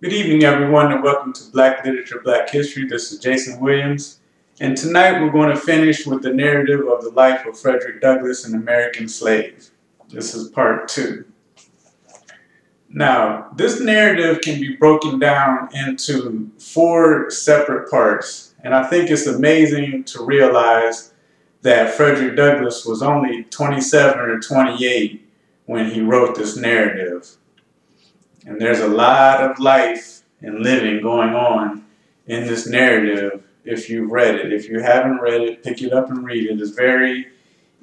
Good evening, everyone, and welcome to Black Literature, Black History. This is Jason Williams, and tonight we're going to finish with the narrative of the life of Frederick Douglass, an American slave. This is part 2. Now, this narrative can be broken down into 4 separate parts, and I think it's amazing to realize that Frederick Douglass was only 27 or 28 when he wrote this narrative. And there's a lot of life and living going on in this narrative if you've read it. If you haven't read it, pick it up and read it. It's very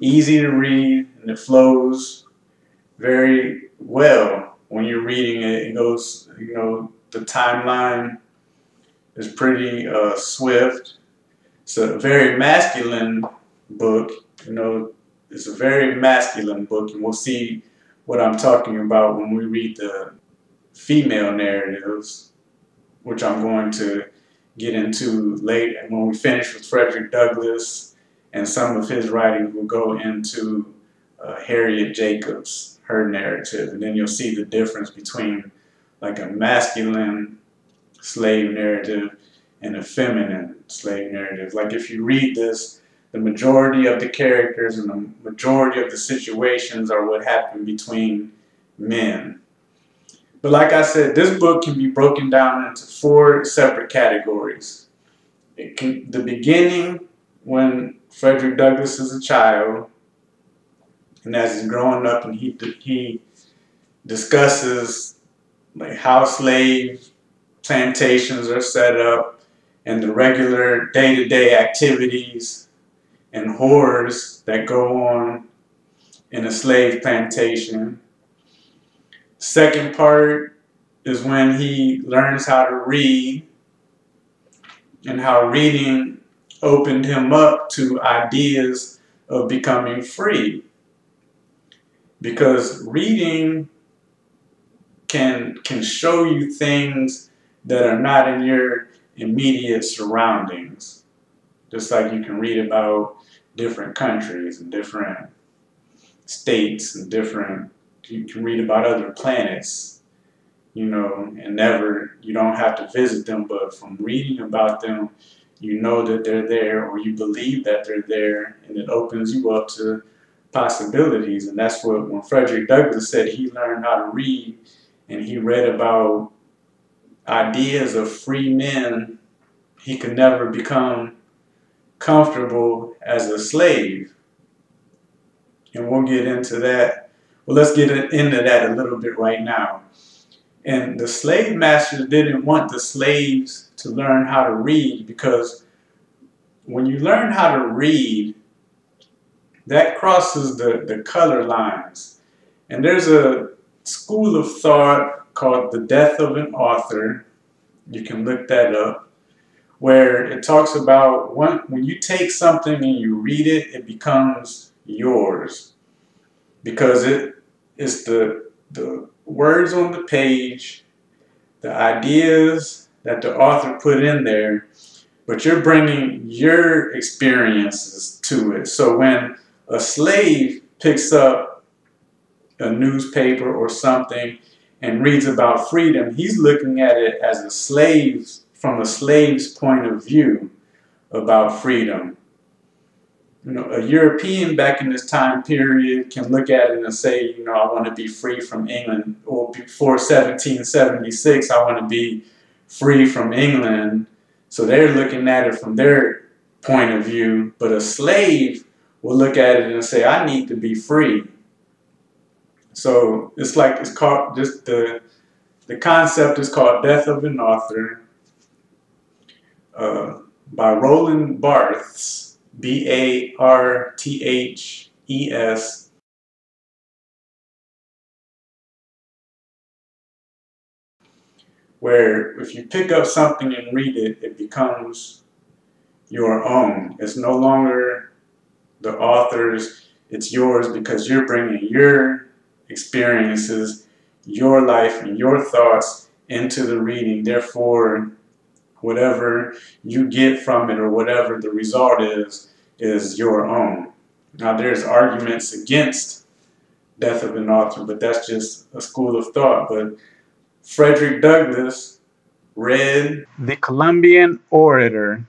easy to read and it flows very well when you're reading it. It goes, the timeline is pretty swift. It's a very masculine book. It's a very masculine book, and we'll see what I'm talking about when we read the female narratives, which I'm going to get into later. And when we finish with Frederick Douglass and some of his writings, we'll go into Harriet Jacobs, her narrative, and then you'll see the difference between like a masculine slave narrative and a feminine slave narrative. Like if you read this, the majority of the characters and the majority of the situations are what happened between men. But like I said, this book can be broken down into 4 separate categories. The beginning, when Frederick Douglass is a child, and as he's growing up, and he discusses like how slave plantations are set up and the regular day-to-day activities and horrors that go on in a slave plantation. Second part is when he learns how to read and how reading opened him up to ideas of becoming free. Because reading can show you things that are not in your immediate surroundings. Just like you can read about different countries and different states and you can read about other planets, and you don't have to visit them, but from reading about them, you know that they're there, or you believe that they're there, and it opens you up to possibilities. And that's what, when Frederick Douglass said he learned how to read, and he read about ideas of free men, he could never become comfortable as a slave. And we'll get into that. Well, let's get into that a little bit right now. And the slave masters didn't want the slaves to learn how to read, because when you learn how to read, that crosses the color lines. And there's a school of thought called the death of an author. You can look that up, where it talks about when you take something and you read it, it becomes yours. Because it's the words on the page, the ideas that the author put in there, but you're bringing your experiences to it. So when a slave picks up a newspaper or something and reads about freedom, he's looking at it as from a slave's point of view about freedom. A European back in this time period can look at it and say, I want to be free from England, or before 1776, I want to be free from England. So they're looking at it from their point of view, but a slave will look at it and say, I need to be free. So it's called, the concept is called Death of an Author, by Roland Barthes. Barthes, where if you pick up something and read it, it becomes your own. It's no longer the author's, it's yours, because you're bringing your experiences, your life, and your thoughts into the reading. Therefore, whatever you get from it, or whatever the result is your own. Now, there's arguments against death of an author, but that's just a school of thought. But Frederick Douglass read the Colombian orator.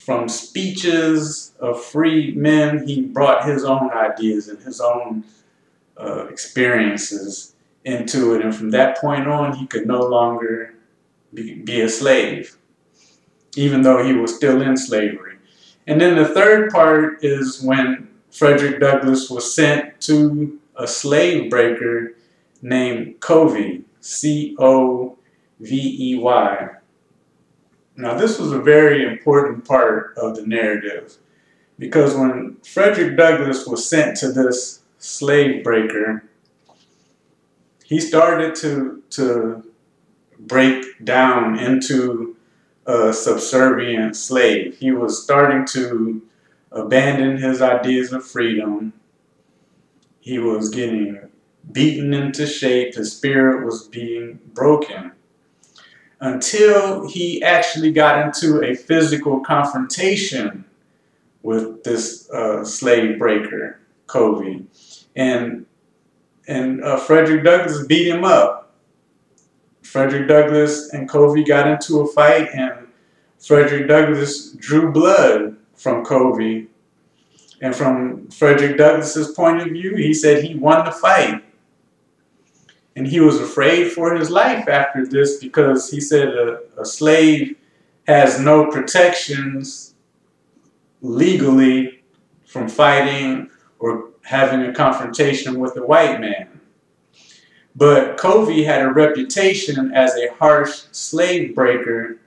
From speeches of free men, he brought his own ideas and his own experiences into it. And from that point on, he could no longer be a slave, even though he was still in slavery. And then the third part is when Frederick Douglass was sent to a slave breaker named Covey, C-O-V-E-Y. Now, this was a very important part of the narrative, because when Frederick Douglass was sent to this slave breaker, he started to break down into a subservient slave. He was starting to abandon his ideas of freedom. He was getting beaten into shape. His spirit was being broken, until he actually got into a physical confrontation with this slave breaker, Covey. And Frederick Douglass beat him up. Frederick Douglass and Covey got into a fight, and Frederick Douglass drew blood from Covey. And from Frederick Douglass's point of view, he said he won the fight. And he was afraid for his life after this, because he said a slave has no protections legally from fighting or having a confrontation with a white man. But Covey had a reputation as a harsh slave breaker,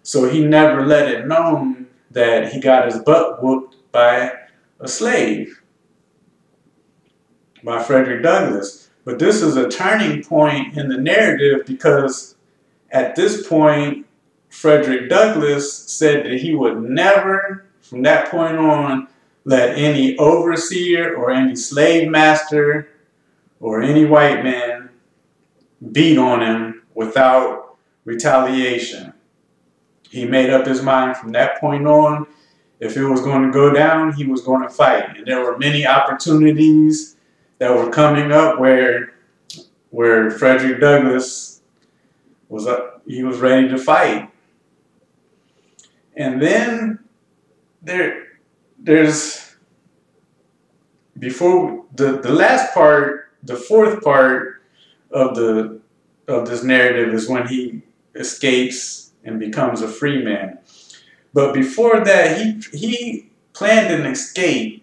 so he never let it known that he got his butt whooped by a slave, by Frederick Douglass. But this is a turning point in the narrative, because at this point, Frederick Douglass said that he would never, from that point on, let any overseer or any slave master or any white man beat on him without retaliation. He made up his mind from that point on, if it was going to go down, he was going to fight. And there were many opportunities that were coming up where Frederick Douglass was ready to fight. And then there's before the last part, the fourth part of this narrative is when he escapes and becomes a free man. But before that, he planned an escape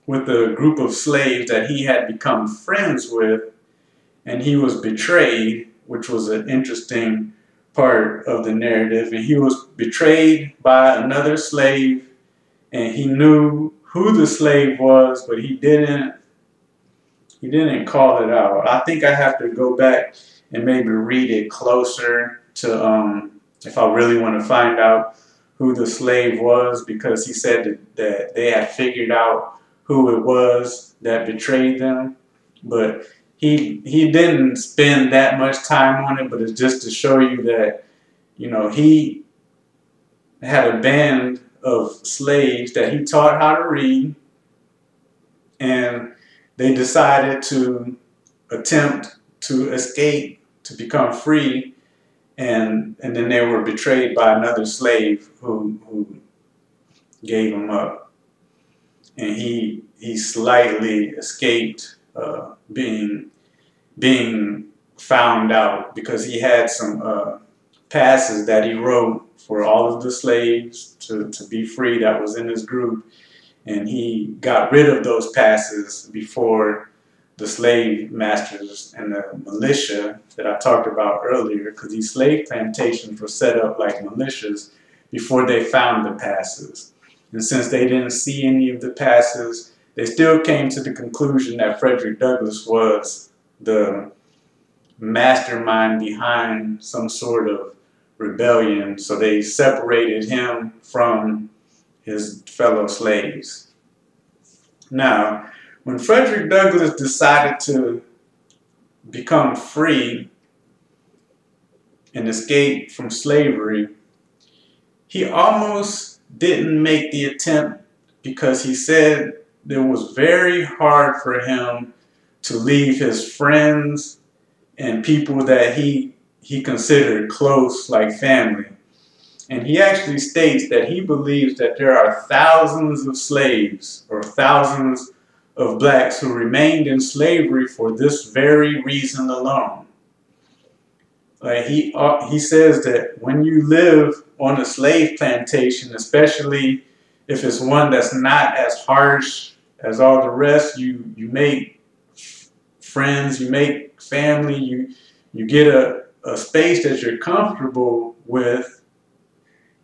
with a group of slaves that he had become friends with, and he was betrayed, which was an interesting part of the narrative. And he was betrayed by another slave, and he knew who the slave was, but he didn't call it out. I think I have to go back and maybe read it closer to if I really want to find out who the slave was, because he said that they had figured out who it was that betrayed them. But he didn't spend that much time on it, but it's just to show you that, you know, he had a band of slaves that he taught how to read, and they decided to attempt to escape, to become free, and then they were betrayed by another slave who gave them up. And he slightly escaped being found out, because he had some passes that he wrote for all of the slaves to be free that was in his group, and he got rid of those passes before the slave masters and the militia that I talked about earlier, because these slave plantations were set up like militias before they found the passes. And since they didn't see any of the passes, they still came to the conclusion that Frederick Douglass was the mastermind behind some sort of rebellion. So they separated him from his fellow slaves. Now, when Frederick Douglass decided to become free and escape from slavery, he almost didn't make the attempt, because he said it was very hard for him to leave his friends and people that he considered close, like family. And he actually states that he believes that there are thousands of slaves or thousands of blacks who remained in slavery for this very reason alone. Like he says that when you live on a slave plantation, especially if it's one that's not as harsh as all the rest, you make friends, you make family, you get a space that you're comfortable with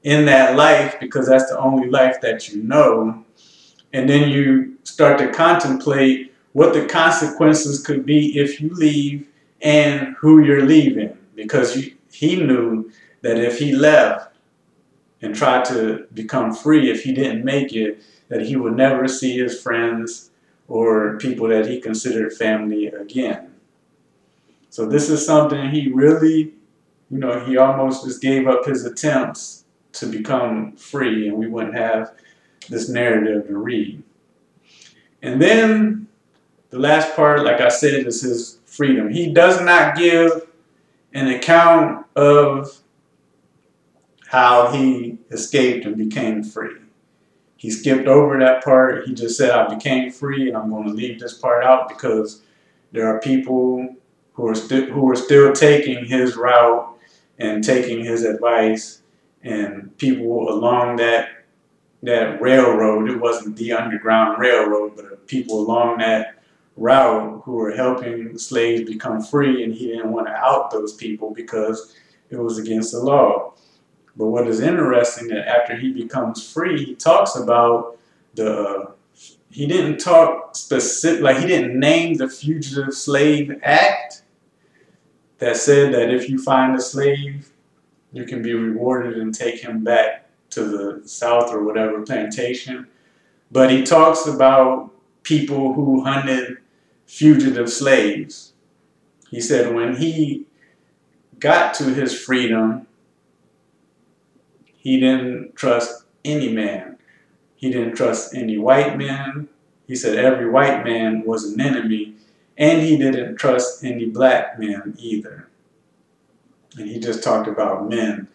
in that life, because that's the only life that you know. And then you start to contemplate what the consequences could be if you leave and who you're leaving, because he knew that if he left and tried to become free, if he didn't make it, that he would never see his friends or people that he considered family again. So this is something he really, he almost just gave up his attempts to become free, and we wouldn't have this narrative to read. And then the last part, like I said, is his freedom. He does not give an account of how he escaped and became free. He skipped over that part. He just said, I became free, and I'm going to leave this part out because there are people who are still taking his route and taking his advice, and people along that railroad. It wasn't the Underground Railroad, but people along that route who were helping slaves become free, and he didn't want to out those people because it was against the law. But what is interesting, that after he becomes free, he talks about he didn't talk specific, like he didn't name the Fugitive Slave Act that said that if you find a slave, you can be rewarded and take him back to the South or whatever plantation. But he talks about people who hunted fugitive slaves. He said when he got to his freedom, he didn't trust any man. He didn't trust any white man. He said every white man was an enemy, and he didn't trust any black men either. And he just talked about men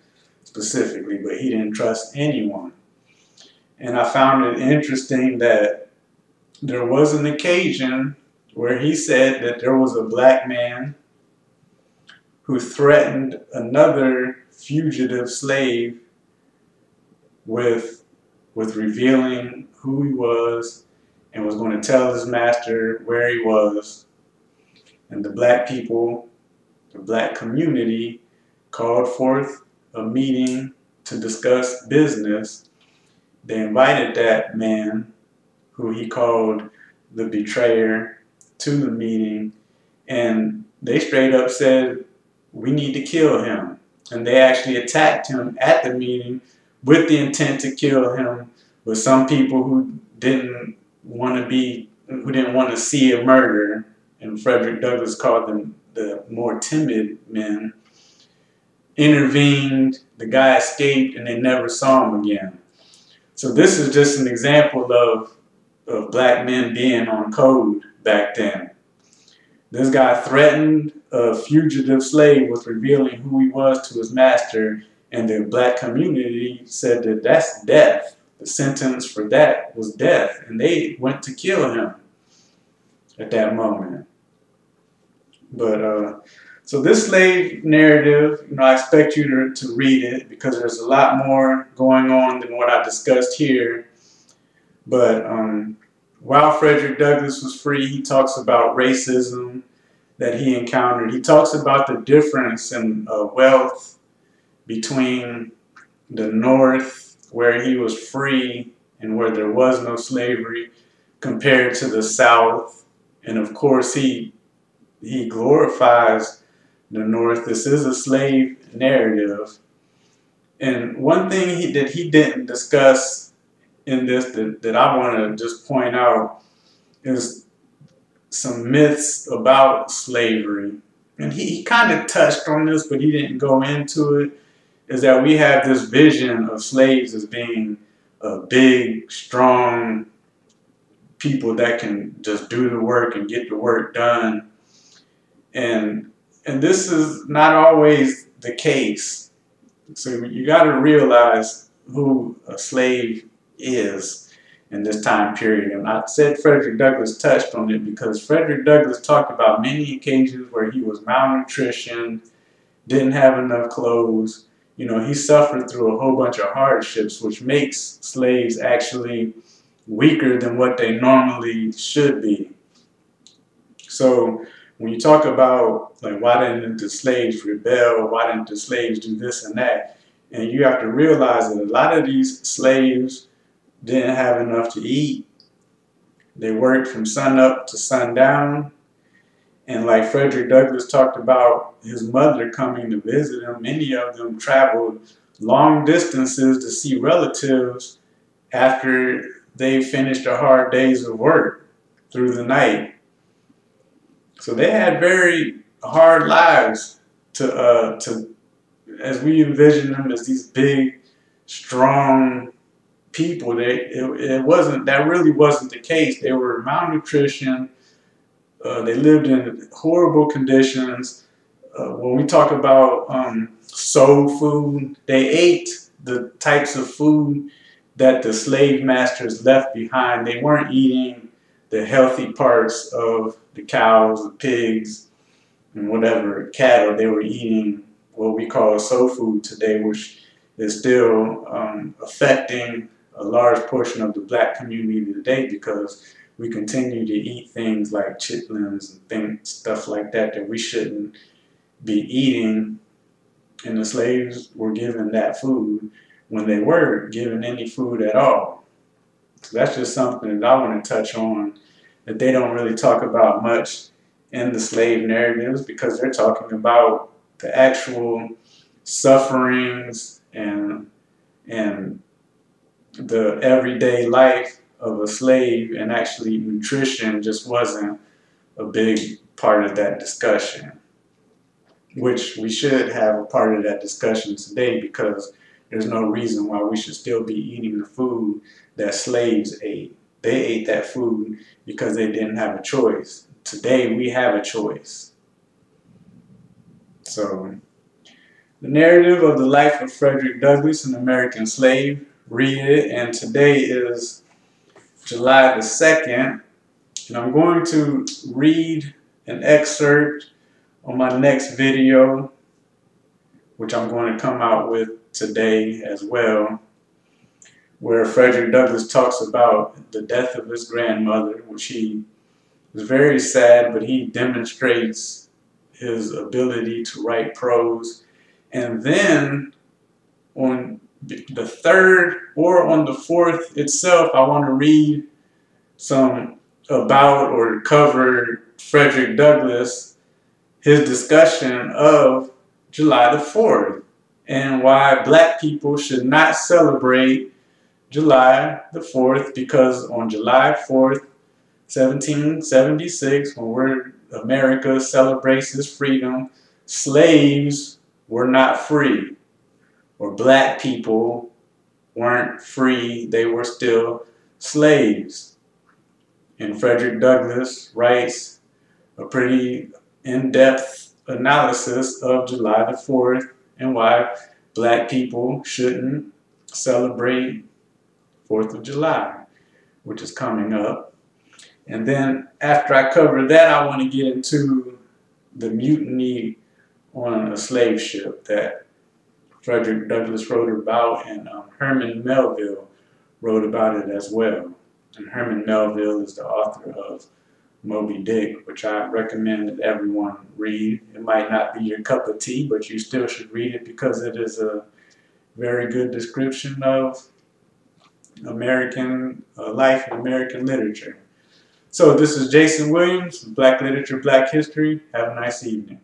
specifically, but he didn't trust anyone. And I found it interesting that there was an occasion where he said that there was a black man who threatened another fugitive slave with revealing who he was, and was going to tell his master where he was. And the black people, the black community, called forth a meeting to discuss business. They invited that man, who he called the betrayer, to the meeting, and they straight up said, we need to kill him. And they actually attacked him at the meeting with the intent to kill him. But some people who didn't want to see a murder, and Frederick Douglass called them the more timid men, intervened. The guy escaped, and they never saw him again. So this is just an example of black men being on code back then. This guy threatened a fugitive slave with revealing who he was to his master, and the black community said that that's death. The sentence for that was death, and they went to kill him at that moment. But so this slave narrative, I expect you to read it, because there's a lot more going on than what I discussed here. But while Frederick Douglass was free, he talks about racism that he encountered. He talks about the difference in wealth between the North, where he was free and where there was no slavery, compared to the South. And of course, he glorifies the North. This is a slave narrative. And one thing that he didn't discuss in this that I want to just point out is some myths about slavery. And he kind of touched on this, but he didn't go into it. Is that we have this vision of slaves as being big, strong people that can just do the work and get the work done. And And this is not always the case. So you got to realize who a slave is in this time period. And I said Frederick Douglass touched on it because Frederick Douglass talked about many occasions where he was malnutrition, didn't have enough clothes. You know, he suffered through a whole bunch of hardships, which makes slaves actually weaker than what they normally should be. So when you talk about, like, why didn't the slaves rebel? Why didn't the slaves do this and that? And you have to realize that a lot of these slaves didn't have enough to eat. They worked from sun up to sundown. And like Frederick Douglass talked about his mother coming to visit him, many of them traveled long distances to see relatives after they finished their hard days of work through the night. So they had very hard lives to as we envision them as these big, strong people. That really wasn't the case. They were malnutrition. They lived in horrible conditions. When we talk about soul food, they ate the types of food that the slave masters left behind. They weren't eating the healthy parts of the cows, the pigs, and whatever cattle. They were eating what we call soul food today, which is still affecting a large portion of the black community today, because we continue to eat things like chitlins and stuff like that that we shouldn't be eating. And the slaves were given that food when they were given any food at all. So that's just something that I want to touch on, that they don't really talk about much in the slave narratives, because they're talking about the actual sufferings and the everyday life of a slave, and actually nutrition just wasn't a big part of that discussion, which we should have a part of that discussion today, because there's no reason why we should still be eating the food that slaves ate. They ate that food because they didn't have a choice. Today we have a choice. So the narrative of the life of Frederick Douglass, an American slave, read it. And today is July the 2nd, and I'm going to read an excerpt on my next video, which I'm going to come out with today as well, where Frederick Douglass talks about the death of his grandmother, which he was very sad, but he demonstrates his ability to write prose. And then on the 3rd or on the 4th itself, I want to read some about or cover Frederick Douglass, his discussion of July the 4th, and why black people should not celebrate July the 4th, because on July 4th, 1776, when America celebrates its freedom, slaves were not free, or black people weren't free. They were still slaves. And Frederick Douglass writes a pretty in-depth analysis of July the 4th and why black people shouldn't celebrate 4th of July, which is coming up. And then after I cover that, I want to get into the mutiny on a slave ship that Frederick Douglass wrote about, and Herman Melville wrote about it as well. And Herman Melville is the author of Moby Dick, which I recommend that everyone read. It might not be your cup of tea, but you still should read it, because it is a very good description of American life and American literature. So this is Jason Williams, Black Literature, Black History. Have a nice evening.